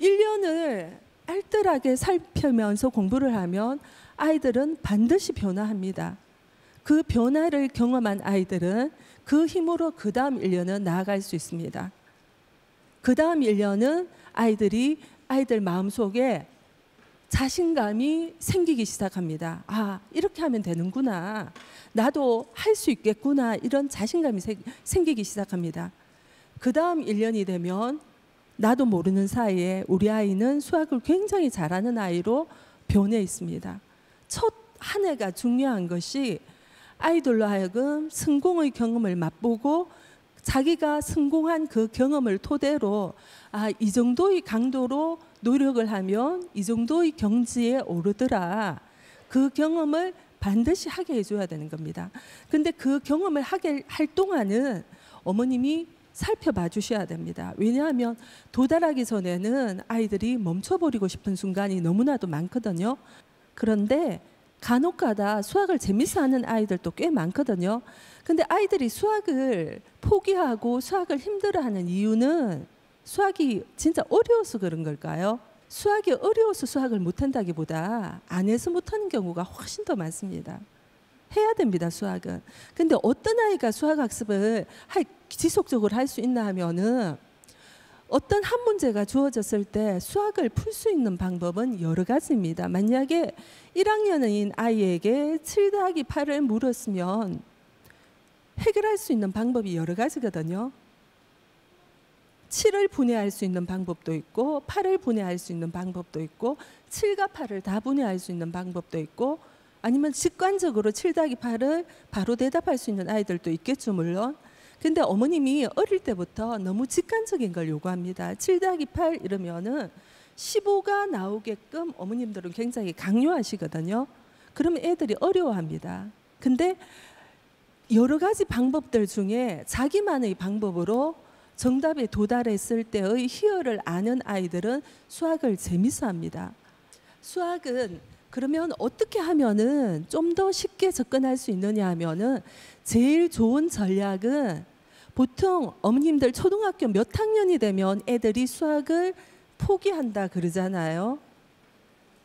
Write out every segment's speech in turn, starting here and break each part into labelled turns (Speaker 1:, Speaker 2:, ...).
Speaker 1: 1년을 알뜰하게 살피면서 공부를 하면 아이들은 반드시 변화합니다. 그 변화를 경험한 아이들은 그 힘으로 그 다음 1년은 나아갈 수 있습니다. 그 다음 1년은 아이들 마음속에 자신감이 생기기 시작합니다. 아, 이렇게 하면 되는구나. 나도 할 수 있겠구나. 이런 자신감이 생기기 시작합니다. 그 다음 1년이 되면 나도 모르는 사이에 우리 아이는 수학을 굉장히 잘하는 아이로 변해 있습니다. 첫 한 해가 중요한 것이 아이들로 하여금 성공의 경험을 맛보고 자기가 성공한 그 경험을 토대로 이 정도의 강도로 노력을 하면 이 정도의 경지에 오르더라. 그 경험을 반드시 하게 해줘야 되는 겁니다. 근데 그 경험을 하게 할 동안은 어머님이 살펴봐 주셔야 됩니다. 왜냐하면 도달하기 전에는 아이들이 멈춰버리고 싶은 순간이 너무나도 많거든요. 그런데 간혹가다 수학을 재밌어 하는 아이들도 꽤 많거든요. 근데 아이들이 수학을 포기하고 수학을 힘들어하는 이유는 수학이 진짜 어려워서 그런 걸까요? 수학이 어려워서 수학을 못한다기보다 안 해서 못하는 경우가 훨씬 더 많습니다. 해야 됩니다, 수학은. 근데 어떤 아이가 수학학습을 지속적으로 할 수 있나 하면은 어떤 한 문제가 주어졌을 때 수학을 풀 수 있는 방법은 여러 가지입니다. 만약에 1학년인 아이에게 7 더하기 8을 물었으면 해결할 수 있는 방법이 여러 가지거든요. 7을 분해할 수 있는 방법도 있고 8을 분해할 수 있는 방법도 있고 7과 8을 다 분해할 수 있는 방법도 있고 아니면 직관적으로 7 더하기 8을 바로 대답할 수 있는 아이들도 있겠죠, 물론. 근데 어머님이 어릴 때부터 너무 직관적인 걸 요구합니다. 7 더하기 8 이러면은 15가 나오게끔 어머님들은 굉장히 강요하시거든요. 그러면 애들이 어려워합니다. 근데 여러 가지 방법들 중에 자기만의 방법으로 정답에 도달했을 때의 희열을 아는 아이들은 수학을 재밌어 합니다. 수학은 그러면 어떻게 하면은 좀 더 쉽게 접근할 수 있느냐 하면은 제일 좋은 전략은 보통 어머님들 초등학교 몇 학년이 되면 애들이 수학을 포기한다 그러잖아요.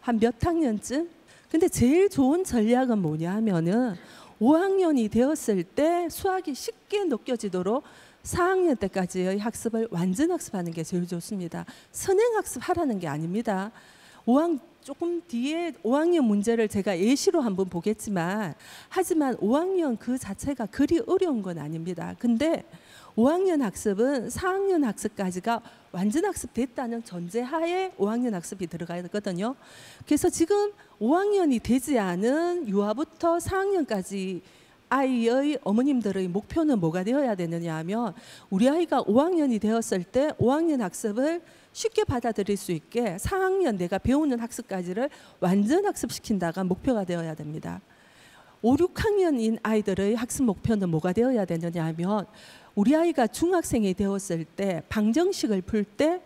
Speaker 1: 한 몇 학년쯤? 근데 제일 좋은 전략은 뭐냐 하면은 5학년이 되었을 때 수학이 쉽게 느껴지도록 4학년 때까지의 학습을 완전 학습하는 게 제일 좋습니다. 선행학습 하라는 게 아닙니다. 조금 뒤에 5학년 문제를 제가 예시로 한번 보겠지만 하지만 5학년 그 자체가 그리 어려운 건 아닙니다. 근데 5학년 학습은 4학년 학습까지가 완전 학습됐다는 전제하에 5학년 학습이 들어가야 되거든요. 그래서 지금 5학년이 되지 않은 유아부터 4학년까지 아이의 어머님들의 목표는 뭐가 되어야 되느냐 하면 우리 아이가 5학년이 되었을 때 5학년 학습을 쉽게 받아들일 수 있게 4학년 내가 배우는 학습까지를 완전 학습시킨다가 목표가 되어야 됩니다. 5, 6학년인 아이들의 학습 목표는 뭐가 되어야 되느냐 하면 우리 아이가 중학생이 되었을 때 방정식을 풀 때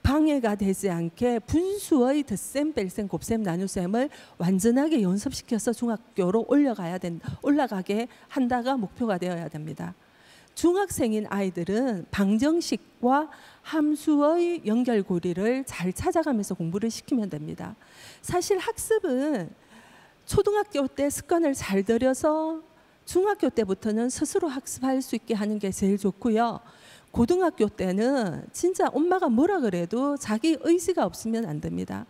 Speaker 1: 방해가 되지 않게 분수의 덧셈, 뺄셈, 곱셈, 나눗셈을 완전하게 연습시켜서 중학교로 올라가게 한다가 목표가 되어야 됩니다. 중학생인 아이들은 방정식과 함수의 연결고리를 잘 찾아가면서 공부를 시키면 됩니다. 사실 학습은 초등학교 때 습관을 잘 들여서 중학교 때부터는 스스로 학습할 수 있게 하는 게 제일 좋고요. 고등학교 때는 진짜 엄마가 뭐라 그래도 자기 의지가 없으면 안 됩니다.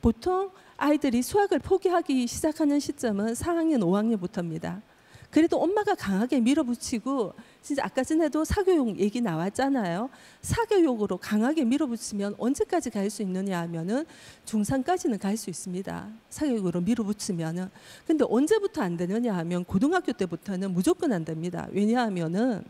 Speaker 1: 보통 아이들이 수학을 포기하기 시작하는 시점은 4학년, 5학년부터입니다. 그래도 엄마가 강하게 밀어붙이고 진짜 아까 전에도 사교육 얘기 나왔잖아요. 사교육으로 강하게 밀어붙이면 언제까지 갈 수 있느냐 하면은 중3까지는 갈 수 있습니다. 사교육으로 밀어붙이면은. 근데 언제부터 안 되느냐 하면 고등학교 때부터는 무조건 안 됩니다. 왜냐하면은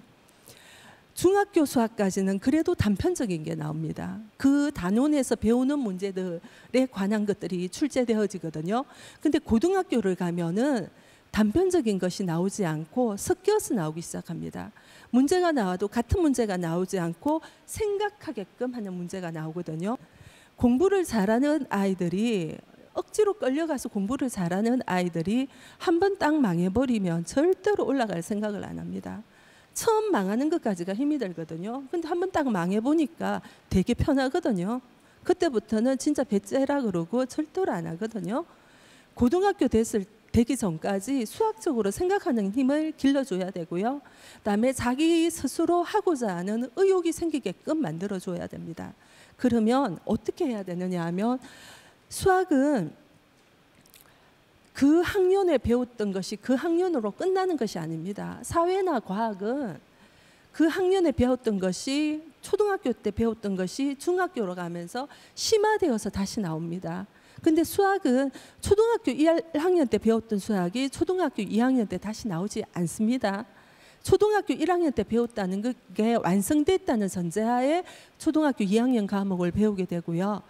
Speaker 1: 중학교 수학까지는 그래도 단편적인 게 나옵니다. 그 단원에서 배우는 문제들에 관한 것들이 출제되어지거든요. 근데 고등학교를 가면은 단편적인 것이 나오지 않고 섞여서 나오기 시작합니다. 문제가 나와도 같은 문제가 나오지 않고 생각하게끔 하는 문제가 나오거든요. 공부를 잘하는 아이들이 억지로 끌려가서 공부를 잘하는 아이들이 한 번 딱 망해버리면 절대로 올라갈 생각을 안 합니다. 처음 망하는 것까지가 힘이 들거든요. 근데 한 번 딱 망해보니까 되게 편하거든요. 그때부터는 진짜 배째라 그러고 절도를 안 하거든요. 고등학교 되기 전까지 수학적으로 생각하는 힘을 길러줘야 되고요. 그다음에 자기 스스로 하고자 하는 의욕이 생기게끔 만들어줘야 됩니다. 그러면 어떻게 해야 되느냐 하면 수학은 그 학년에 배웠던 것이 그 학년으로 끝나는 것이 아닙니다. 사회나 과학은 그 학년에 배웠던 것이 초등학교 때 배웠던 것이 중학교로 가면서 심화되어서 다시 나옵니다. 근데 수학은 초등학교 1학년 때 배웠던 수학이 초등학교 2학년 때 다시 나오지 않습니다. 초등학교 1학년 때 배웠다는 게 완성됐다는 전제하에 초등학교 2학년 과목을 배우게 되고요.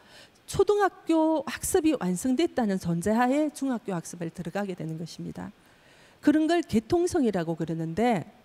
Speaker 1: 초등학교 학습이 완성됐다는 전제하에 중학교 학습을 들어가게 되는 것입니다. 그런 걸 개통성이라고 그러는데